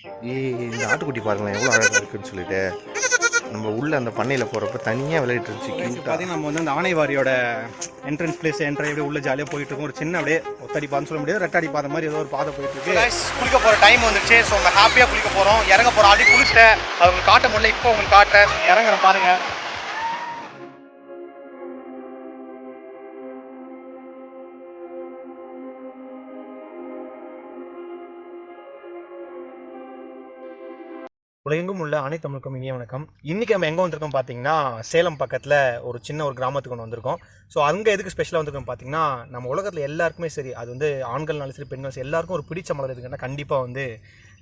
இந்த ஆட்டுக்குட்டி பாருங்களேன் எவ்வளோ அழகாக இருக்குன்னு சொல்லிட்டு. நம்ம உள்ள அந்த பண்ணையில் போகிறப்ப தனியாக விளையாட்டு இருந்துச்சு. பார்த்தீங்கன்னா நம்ம வந்து அந்த ஆனைவாரியோட என்ட்ரன்ஸ் பிளேஸ் என்ட்ரி அப்படியே உள்ள ஜாலியாக போயிட்டு இருக்கோம். ஒரு சின்ன அப்படியே ஒத்தடி பாதைன்னு சொல்ல முடியாது, ரெட்டடி பாதை மாதிரி ஏதோ ஒரு பாதை போயிட்டு இருக்கு. குளிக்க போகிற டைம் வந்துச்சு. ஸோ நம்ம ஹாப்பியாக குளிக்க போகிறோம், இறங்க போகிறோம். ஆல்ரெடி குளிச்சிட்டேன், அது உங்களுக்கு காட்ட முடியல. இப்போ உங்களுக்கு காட்டுறேன், இறங்குற பாருங்க. உலகெங்கும் உள்ள அனைத்து தமிழுக்கும் இனிய வணக்கம். இன்றைக்கி நம்ம எங்கே வந்திருக்கோம் பார்த்தீங்கன்னா, சேலம் பக்கத்தில் ஒரு சின்ன ஒரு கிராமத்துக்கு ஒன்று வந்திருக்கோம். ஸோ அங்கே எதுக்கு ஸ்பெஷலாக வந்திருக்கோம் பார்த்தீங்கன்னா, நம்ம உலகத்தில் எல்லாருக்குமே சரி, அது வந்து ஆண்கள்னாலும் சரி பெண்கள் சரி, எல்லாருக்கும் ஒரு பிடிச்ச மலர் எதுக்குன்னா கண்டிப்பாக வந்து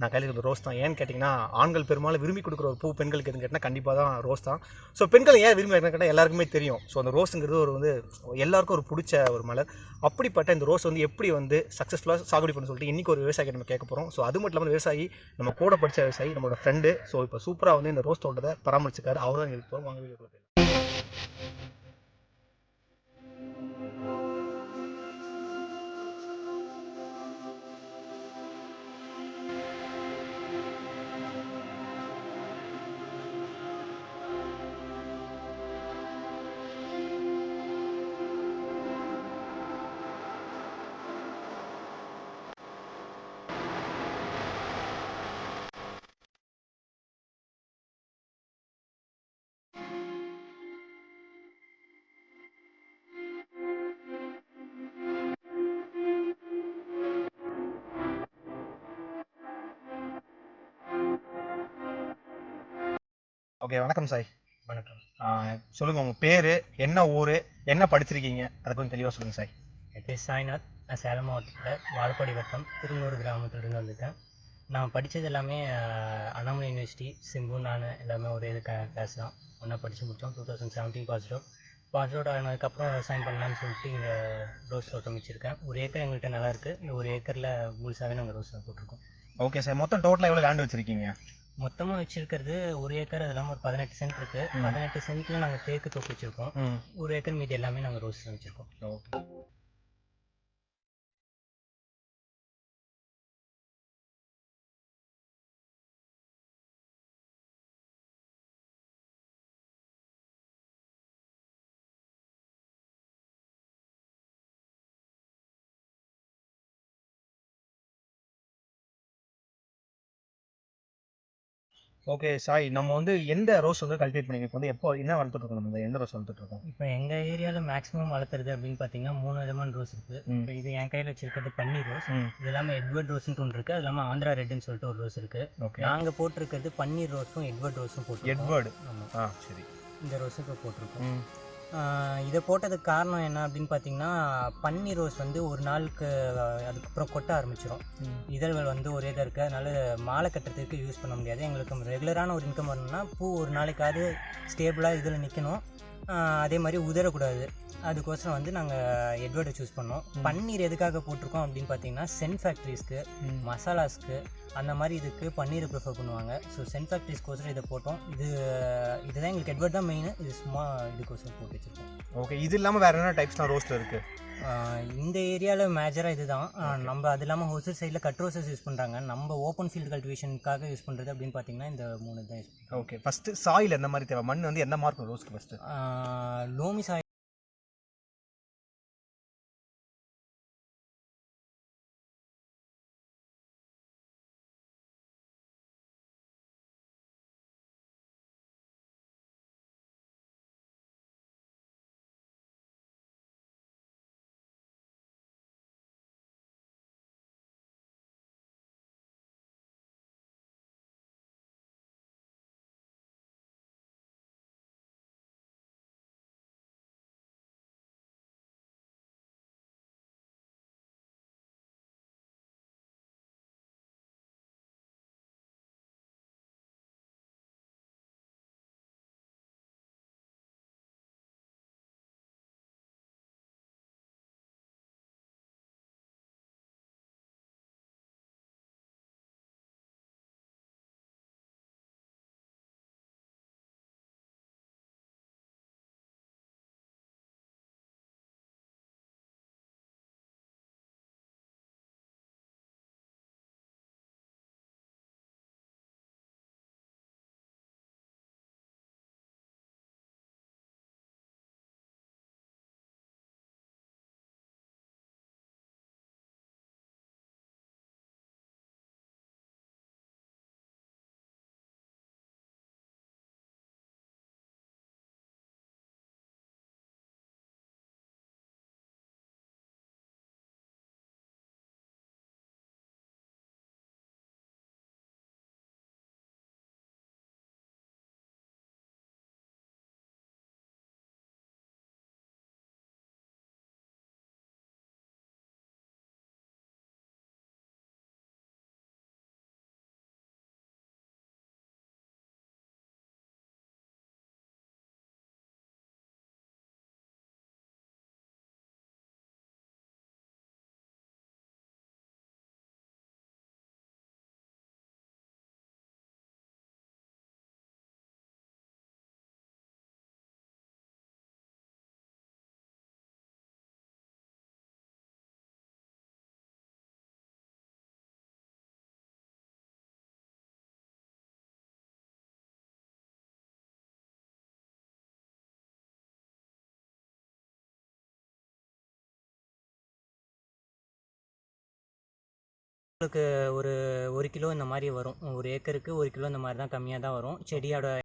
நான் கையில் இருக்கிற ரோஸ் தான். ஏன்னு கேட்டிங்கன்னா, ஆண்கள் பெரும்பாலும் விரும்பி கொடுக்குற ஒரு பூ பெண்களுக்கு எதுன்னு கேட்டால் கண்டிப்பாக தான் ரோஸ் தான். ஸோ பெண்கள் ஏன் விரும்பி கேட்டால் எல்லாருக்குமே தெரியும். ஸோ அந்த ரோஸுங்கிறது ஒரு வந்து எல்லாருக்கும் ஒரு பிடிச்ச ஒரு மலர். அப்படிப்பட்ட இந்த ரோஸ் வந்து எப்படி வந்து சக்ஸஸ்ஃபுல்லாக சாகுபடி பண்ண சொல்லிட்டு இன்றைக்கி ஒரு விவசாயியை நம்ம கேட்க போகிறோம். ஸோ அது மட்டும் இல்லாமல் விவசாயி நம்ம கூட படித்த விவசாயி நம்மளோட ஃப்ரெண்டு. ஸோ இப்போ சூப்பராக வந்து இந்த ரோஸ் தோட்டத்தை பராமரிச்சிருக்காரு. அவர் தான் எங்களுக்கு போகிறோம். வாங்க வீடியோ போகிறோம். ஓகே, வணக்கம் சாய். வணக்கம். சொல்லுங்கள், உங்கள் பேர் என்ன, ஊர் என்ன, படிச்சிருக்கீங்க, அதை கொஞ்சம் தெளிவாக சொல்லுங்கள் சாய். என் பேர் சாய்நாத். நான் சேலம் மாவட்டத்தில் வாழப்பாடி வட்டம் திருநூறு கிராமத்துலேருந்து வந்திருக்கேன். நான் படித்தது எல்லாமே அண்ணாமலை யூனிவர்சிட்டி, சிம்பு, நான் எல்லாமே ஒரே இது கிளாஸ் தான். ஒன்றா படித்து முடித்தோம். 2017 பாஸ் அவுட் ஆனதுக்கப்புறம் விவசாயம் பண்ணலான்னு சொல்லிட்டு இங்கே ரோஸ் தோட்டம் வச்சுருக்கேன். ஒரு ஏக்கர் எங்கள்கிட்ட நல்லா இருக்குது. இந்த ஒரு ஏக்கரில் முழுசாகவே நாங்கள் ரோஸ் தான் போட்டிருக்கோம். ஓகே சார், மொத்தம் டோட்டலாக எவ்வளோ லேண்ட் வச்சுருக்கீங்க? மொத்தமாக வச்சுருக்கிறது ஒரு ஏக்கர், அது இல்லாமல் ஒரு 18 சென்ட் இருக்குது. 18 சென்ட்டில் நாங்கள் தேக்கு தோப்பு வச்சுருக்கோம். ஒரு ஏக்கர் மீதி எல்லாமே நாங்கள் ரோஸ் தான் வச்சுருக்கோம். ஓகே. ஓகே சாய், நம்ம வந்து எந்த ரோஸ் வந்து கல்டிவேட் பண்ணிருக்கோம், வந்து எப்போ என்ன வளர்த்துட்டு இருக்கோம், நம்ம எந்த ரோஸ் வளர்த்துட்டு இருக்கோம்? இப்போ எங்கள் ஏரியாவில் மேக்ஸிமம் வளர்த்துறது அப்படின்னு பார்த்தீங்கன்னா 3 விதமான ரோஸ் இருக்குது. இப்போ இது என் கையில் வச்சிருக்கிறது பன்னீர் ரோஸ். இது இல்லாமல் எட்வர்ட் ரோஸ்ன்னு ஒன்று இருக்குது. அது இல்லாமல் ஆந்திரா ரெட்டுன்னு சொல்லிட்டு ஒரு ரோஸ் இருக்குது. ஓகே, நாங்கள் போட்டிருக்கிறது பன்னீர் ரோஸும் எட்வர்ட் ரோஸும் போட்டிருக்கோம். எட்வர்டு. ஆமாம், சரி. இந்த ரோஸுக்கு போட்டிருக்கோம். இதை போட்டதுக்கு காரணம் என்ன அப்படின்னு பார்த்தீங்கன்னா, பன்னீர் ரோஸ் வந்து ஒரு நாளுக்கு அதுக்கப்புறம் கொட்ட ஆரம்பிச்சிடும். இதழ்கள் வந்து ஒரே இதாக இருக்குது. அதனால் மாலை கட்டுறதுக்கு யூஸ் பண்ண முடியாது. எங்களுக்கு ரெகுலரான ஒரு இன்கம் வரணும்னா பூ ஒரு நாளைக்காவது ஸ்டேபிளாக இதில் நிற்கணும். அதே மாதிரி உதறக்கூடாது. அதுக்கோசரம் வந்து நாங்கள் எட்வர்டை சூஸ் பண்ணோம். பன்னீர் எதுக்காக போட்டிருக்கோம் அப்படின்னு பார்த்தீங்கன்னா, சென்ட் ஃபேக்ட்ரிஸ்க்கு, மசாலாஸ்க்கு, அந்த மாதிரி இதுக்கு பன்னீரை ப்ரிஃபர் பண்ணுவாங்க. ஸோ சென்ட் ஃபேக்ட்ரிஸ்க்கோசரம் இதை போட்டோம். இதுதான் எங்களுக்கு எட்வர்ட் தான் மெயின். இது சும்மா இதுக்கோசரம் போட்டு வச்சுருக்கோம். ஓகே, இது இல்லாமல் வேறு என்ன டைப்ஸ்லாம் ரோஸ்ட்டில் இருக்குது? இந்த ஏரியாவில் மேஜராக இது தான். நம்ம அது இல்லாமல் ஹோல்சேல் சைடில் கட் ரோசஸ் யூஸ் பண்ணுறாங்க. நம்ம ஓப்பன் ஃபீல்டு கல்டிவேஷனுக்காக யூஸ் பண்ணுறது அப்படின்னு பார்த்தீங்கன்னா இந்த 3 தான் யூஸ் பண்ணுறோம். ஓகே, ஃபஸ்ட்டு சாயில் எந்த மாதிரி தேவை, மண் வந்து எந்த மார்க் ரோஸ்க்கு ஃபஸ்ட்டு? லோமி சாயில் உங்களுக்கு ஒரு 1 கிலோ இந்த மாதிரி வரும். ஒரு ஏக்கருக்கு 1 கிலோ இந்த மாதிரி தான், கம்மியாக தான் வரும். செடியோட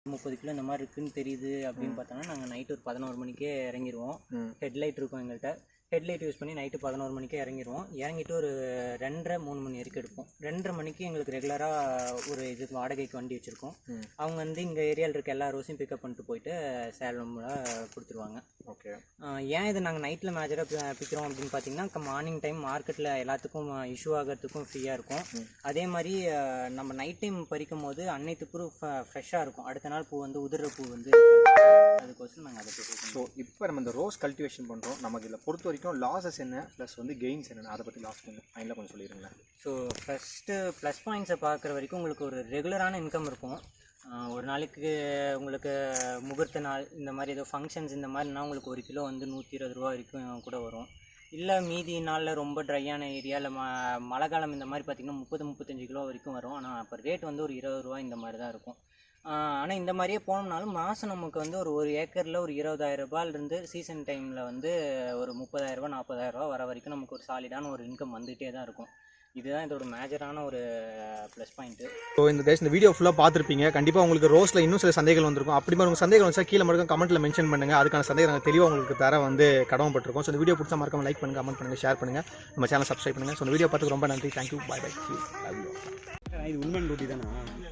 $30 கிலோ இந்த மாதிரி இருக்குன்னு தெரியுது அப்படின்னு பார்த்தோம்னா நாங்கள் நைட்டு ஒரு 11 மணிக்கே இறங்கிடுவோம். ஹெட்லைட் இருக்கும் எங்கள்கிட்ட. ஹெட்லைட் யூஸ் பண்ணி நைட்டு 11 மணிக்கே இறங்கிடுவோம். இறங்கிட்டு ஒரு 2:30-3 மணி வரைக்கும் எடுப்போம். 2:30 மணிக்கு எங்களுக்கு ரெகுலராக ஒரு இதுக்கு வாடகைக்கு வண்டி வச்சுருக்கோம். அவங்க வந்து இங்கே ஏரியாவில் இருக்க எல்லா ரோஸையும் பிக்கப் பண்ணிட்டு போயிட்டு சேலமில் கொடுத்துருவாங்க. ஓகே. ஏன் இது நாங்கள் நைட்டில் மேஜராக பிக்கிறோம் அப்படின்னு பார்த்தீங்கன்னா, மார்னிங் டைம் மார்க்கெட்டில் எல்லாத்துக்கும் இஷ்யூ ஆகிறதுக்கும் ஃப்ரீயாக இருக்கும். அதே மாதிரி நம்ம நைட் டைம் பறிக்கும் போது அன்னைத்து பூ ஃப்ரெஷ்ஷாக இருக்கும். அடுத்த நாள் பூ வந்து உதிர பூ வந்து அதுக்கோசரம் நாங்கள் அதை பிடிக்கிறோம். ஸோ இப்போ நம்ம இந்த ரோஸ் கல்டிவேஷன் பண்ணுறோம். நமக்கு இதில் பொறுத்த வரைக்கும் லாஸஸ் என்ன ப்ளஸ் வந்து கெயின்ஸ் என்னென்ன, அதை பற்றி லாஸ்ட் கொஞ்சம் ஃபைனலாக கொஞ்சம் சொல்லிடுங்களேன். ஸோ ஃபஸ்ட்டு ப்ளஸ் பாயிண்ட்ஸை பார்க்குற வரைக்கும் உங்களுக்கு ஒரு ரெகுலரான இன்கம் இருக்கும். ஒரு நாளைக்கு உங்களுக்கு முகூர்த்த நாள் இந்த மாதிரி ஏதோ ஃபங்க்ஷன்ஸ் இந்த மாதிரினா உங்களுக்கு 1 கிலோ வந்து 120 ரூபா வரைக்கும் கூட வரும். இல்லை மீதி நாளில் ரொம்ப ட்ரையான ஏரியாவில் மழை காலம் இந்த மாதிரி பார்த்திங்கன்னா 30-35 கிலோ வரைக்கும் வரும். ஆனால் அப்போ ரேட் வந்து ஒரு 20 ரூபா இந்த மாதிரி தான் இருக்கும். ஆனால் இந்த மாதிரியே போனோம்னாலும் மாதம் நமக்கு வந்து ஒரு ஏக்கரில் ஒரு 20,000 ரூபாயிலிருந்து சீசன் டைமில் வந்து ஒரு 30,000 ரூபா 40,000 ரூபா வர வரைக்கும் நமக்கு ஒரு சாலிடான ஒரு இன்கம் வந்துகிட்டே தான் இருக்கும். இதுதான் இதோட மேஜரான ஒரு ப்ளஸ் பாயிண்ட்டு. ஸோ இந்த வீடியோ ஃபுல்லாக பார்த்துருப்பீங்க. கண்டிப்பாக உங்களுக்கு ரோஸில் இன்னும் சில சந்தேகங்கள் வந்திருக்கும். அப்படி மாதிரி உங்கள் சந்தேகம் வந்தால் கீழே மறக்காம கமெண்ட்டில் மென்ஷன் பண்ணுங்கள். அதுக்கான சந்தேகம் நாங்கள் தெளிவாக உங்களுக்கு தர வந்து கடமைப்பட்டிருக்கோம். ஸோ இந்த வீடியோ பிடிச்சா மறக்காம லைக் பண்ணுங்கள், கமெண்ட் பண்ணுங்கள், ஷேர் பண்ணுங்கள், நம்ம சேனல் சப்ஸ்கிரைப் பண்ணுங்கள். ஸோ இந்த வீடியோ பார்த்துக்கு ரொம்ப நன்றி. தேங்க்யூ. பாய் பாய். இது உண்மையான ரொட்டி தானே.